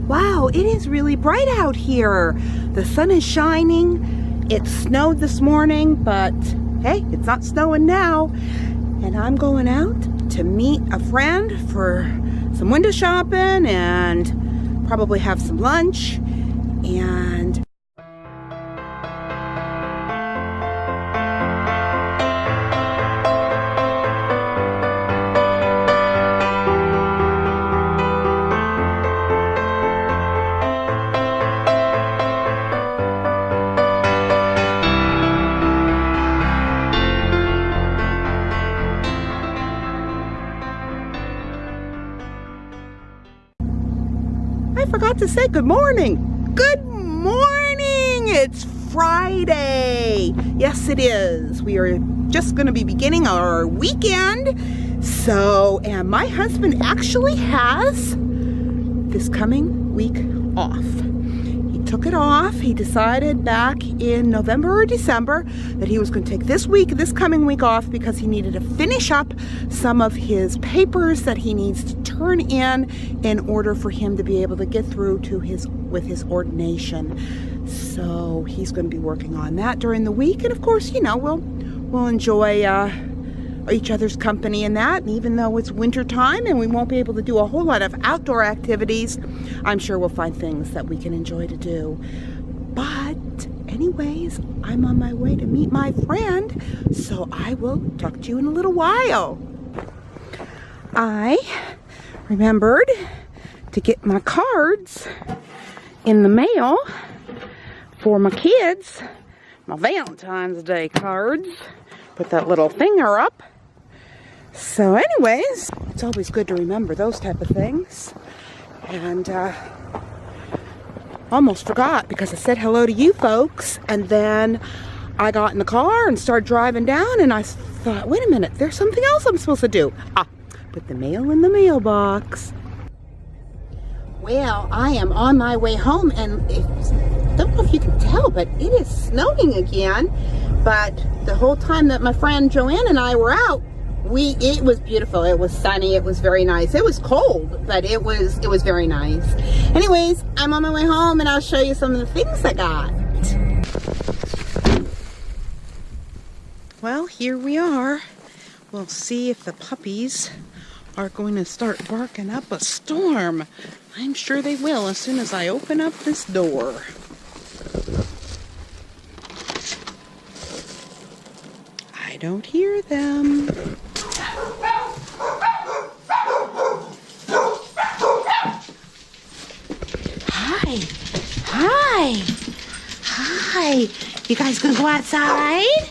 Wow, it is really bright out here. The sun is shining. It snowed this morning, but hey, it's not snowing now. And I'm going out to meet a friend for some window shopping and probably have some lunch. And I forgot to say good morning. Good morning! It's Friday. Yes, it is. We are just going to be beginning our weekend. So, and my husband actually has this coming week off. He took it off. He decided back in November or December that he was going to take this coming week off because he needed to finish up some of his papers that he needs to turn in order for him to be able to get through to his ordination. So he's going to be working on that during the week, and of course, you know, we'll enjoy each other's company in that. And even though it's winter time and we won't be able to do a whole lot of outdoor activities, I'm sure we'll find things that we can enjoy to do. But anyways, I'm on my way to meet my friend, so I will talk to you in a little while. I remembered to get my cards in the mail for my kids, my Valentine's Day cards. Put that little finger up. So anyways, it's always good to remember those type of things. And almost forgot because I said hello to you folks, and then I got in the car and started driving down, and I thought, wait a minute, there's something else I'm supposed to do. Put the mail in the mailbox. Well, I am on my way home, and I don't know if you can tell, but it is snowing again. But the whole time that my friend Joanne and I were out, it was beautiful. It was sunny. It was very nice. It was cold, but it was very nice. Anyways, I'm on my way home, and I'll show you some of the things I got. Well, here we are. We'll see if the puppies are going to start barking up a storm. I'm sure they will as soon as I open up this door. I don't hear them. Hi. Hi. Hi. You guys gonna go outside?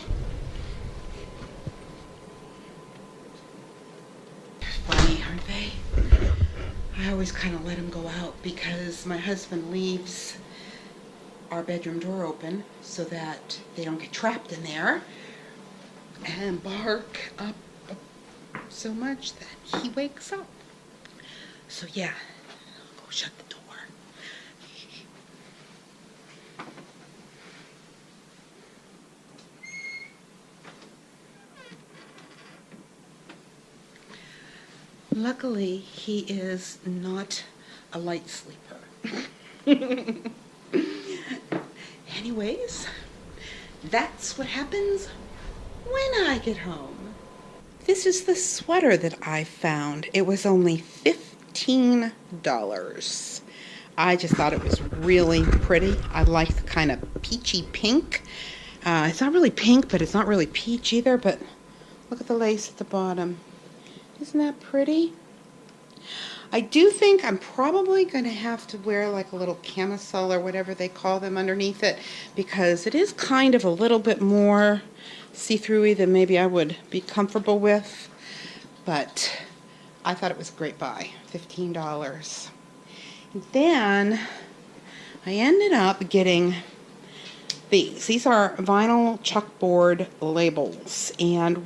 Funny, aren't they? I always kind of let them go out because my husband leaves our bedroom door open so that they don't get trapped in there and bark up so much that he wakes up. So yeah, I'll go shut the door. Luckily, he is not a light sleeper. Anyways, that's what happens when I get home. This is the sweater that I found. It was only $15. I just thought it was really pretty. I like the kind of peachy pink. It's not really pink, but it's not really peach either, but look at the lace at the bottom. Isn't that pretty? I do think I'm probably going to have to wear like a little camisole or whatever they call them underneath it, because it is kind of a little bit more see-through-y than maybe I would be comfortable with. But I thought it was a great buy, $15. Then I ended up getting these. These are vinyl chalkboard labels, and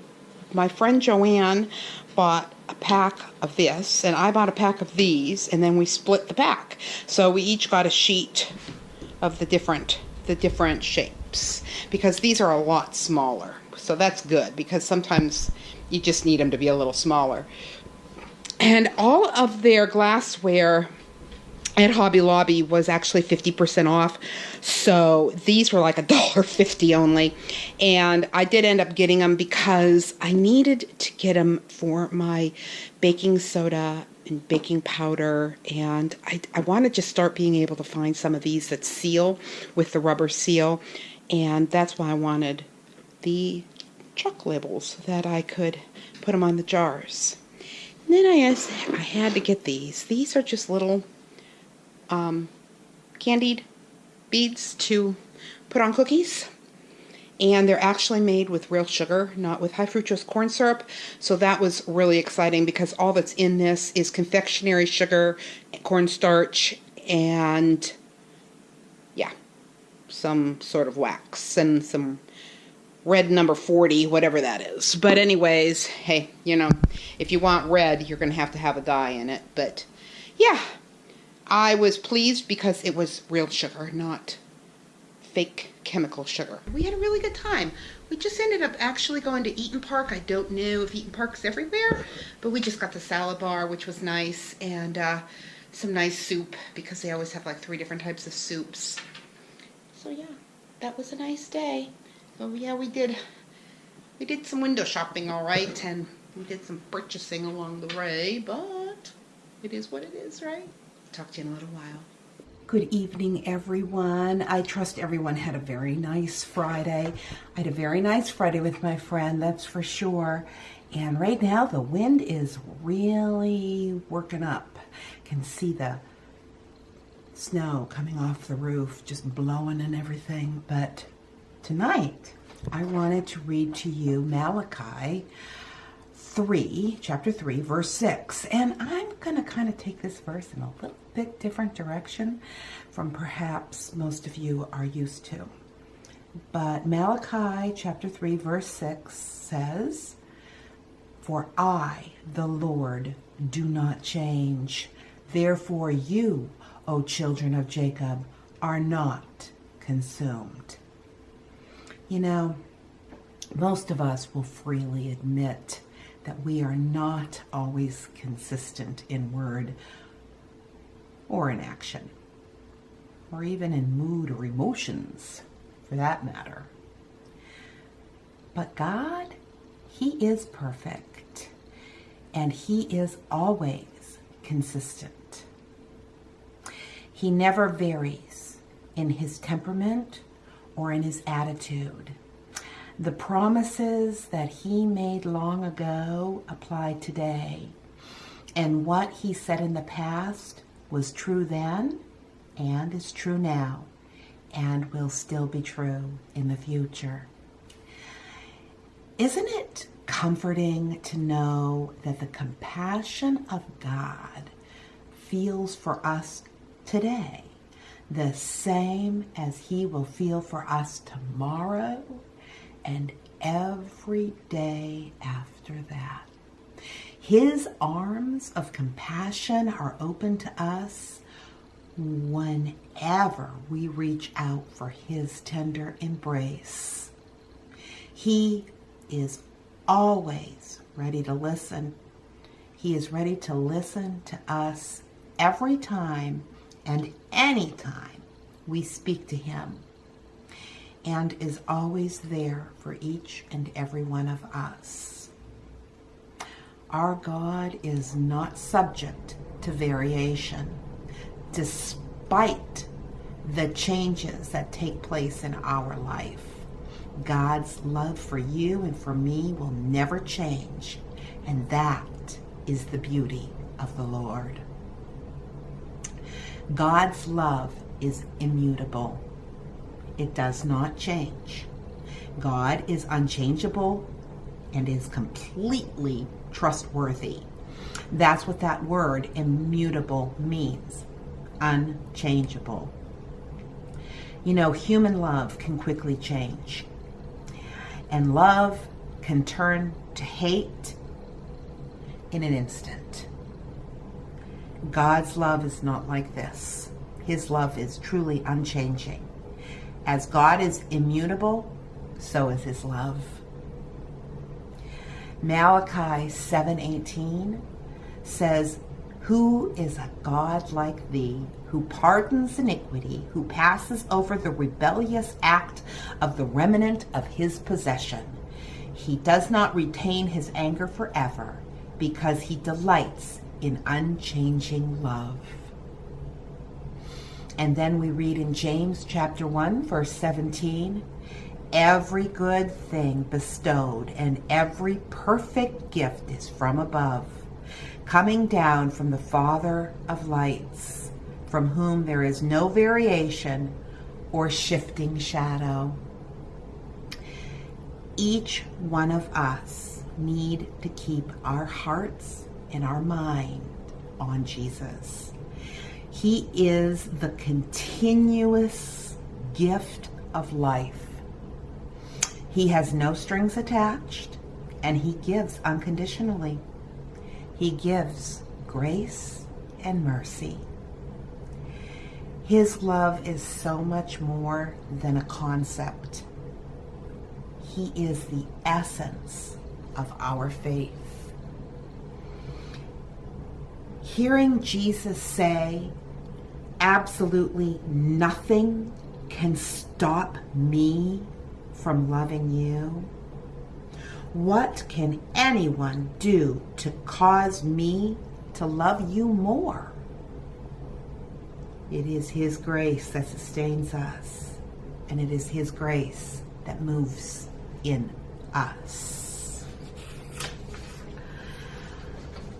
my friend Joanne bought a pack of this, and I bought a pack of these, and then we split the pack. So we each got a sheet of the different shapes, because these are a lot smaller. So that's good, because sometimes you just need them to be a little smaller. And all of their glassware at Hobby Lobby was actually 50% off. So these were like $1.50 only. And I did end up getting them because I needed to get them for my baking soda and baking powder. And I want to just start being able to find some of these that seal with the rubber seal. And that's why I wanted the chalk labels that I could put them on the jars. And then I had to get these. These are just little candied beads to put on cookies, and they're actually made with real sugar, not with high fructose corn syrup. So that was really exciting because all that's in this is confectionery sugar, cornstarch, and yeah, some sort of wax and some red number 40, whatever that is. But anyways, hey, you know, if you want red, you're going to have a dye in it. But yeah, I was pleased because it was real sugar, not fake chemical sugar. We had a really good time. We just ended up actually going to Eaton Park. I don't know if Eaton Park's everywhere, but we just got the salad bar, which was nice, and some nice soup, because they always have like 3 different types of soups. So yeah, that was a nice day. So yeah, we did some window shopping, all right, and we did some purchasing along the way, but it is what it is, right? Talk to you in a little while. Good evening, everyone. I trust everyone had a very nice Friday. I had a very nice Friday with my friend, that's for sure. And right now, the wind is really working up. You can see the snow coming off the roof, just blowing and everything. But tonight, I wanted to read to you Malachi 3, chapter 3, verse 6. And I'm going to kind of take this verse in a little bit different direction from perhaps most of you are used to. But Malachi chapter 3, verse 6 says, "For I, the Lord, do not change. Therefore you, O children of Jacob, are not consumed." You know, most of us will freely admit that we are not always consistent in word or in action, or even in mood or emotions, for that matter. But God, He is perfect, and He is always consistent. He never varies in His temperament or in His attitude. The promises that He made long ago apply today, and what He said in the past was true then and is true now and will still be true in the future. Isn't it comforting to know that the compassion of God feels for us today the same as He will feel for us tomorrow and every day after that? His arms of compassion are open to us whenever we reach out for His tender embrace. He is always ready to listen. He is ready to listen to us every time and any time we speak to Him, and is always there for each and every one of us. Our God is not subject to variation, despite the changes that take place in our life. God's love for you and for me will never change, and that is the beauty of the Lord. God's love is immutable. It does not change. God is unchangeable and is completely trustworthy. That's what that word immutable means. Unchangeable. You know, human love can quickly change. And love can turn to hate in an instant. God's love is not like this. His love is truly unchanging. As God is immutable, so is His love. Malachi 7:18 says, Who is a God like thee, who pardons iniquity, who passes over the rebellious act of the remnant of his possession? He does not retain his anger forever, because he delights in unchanging love. And then we read in James chapter 1, verse 17, every good thing bestowed and every perfect gift is from above, coming down from the Father of lights, from whom there is no variation or shifting shadow. Each one of us need to keep our hearts and our mind on Jesus. He is the continuous gift of life. He has no strings attached, and he gives unconditionally. He gives grace and mercy. His love is so much more than a concept. He is the essence of our faith. Hearing Jesus say, absolutely nothing can stop me from loving you. What can anyone do to cause me to love you more? It is his grace that sustains us, and it is his grace that moves in us.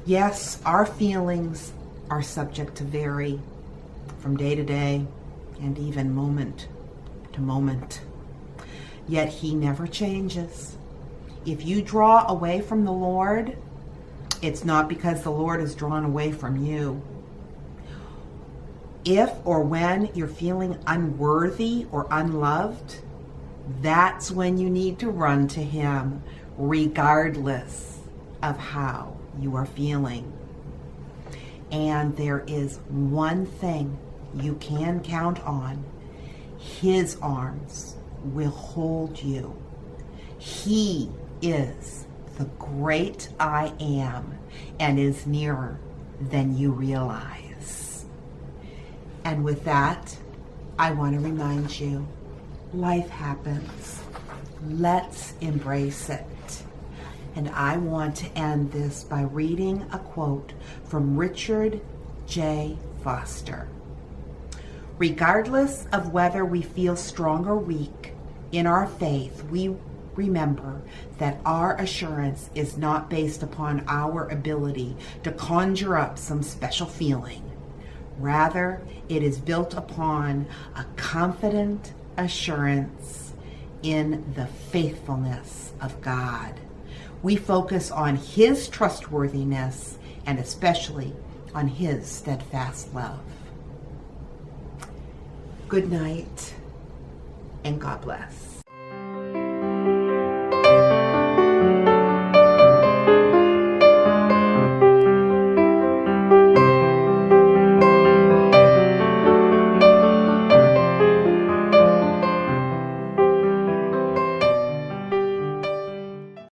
Yes, our feelings are subject to vary from day to day and even moment to moment. Yet he never changes. If you draw away from the Lord, it's not because the Lord is drawn away from you. If or when you're feeling unworthy or unloved, that's when you need to run to him, regardless of how you are feeling. And there is one thing you can count on. His arms will hold you. He is the great I am and is nearer than you realize. And with that, I want to remind you, life happens. Let's embrace it. And I want to end this by reading a quote from Richard J. Foster. Regardless of whether we feel strong or weak in our faith, we remember that our assurance is not based upon our ability to conjure up some special feeling. Rather, it is built upon a confident assurance in the faithfulness of God. We focus on his trustworthiness and especially on his steadfast love. Good night and God bless.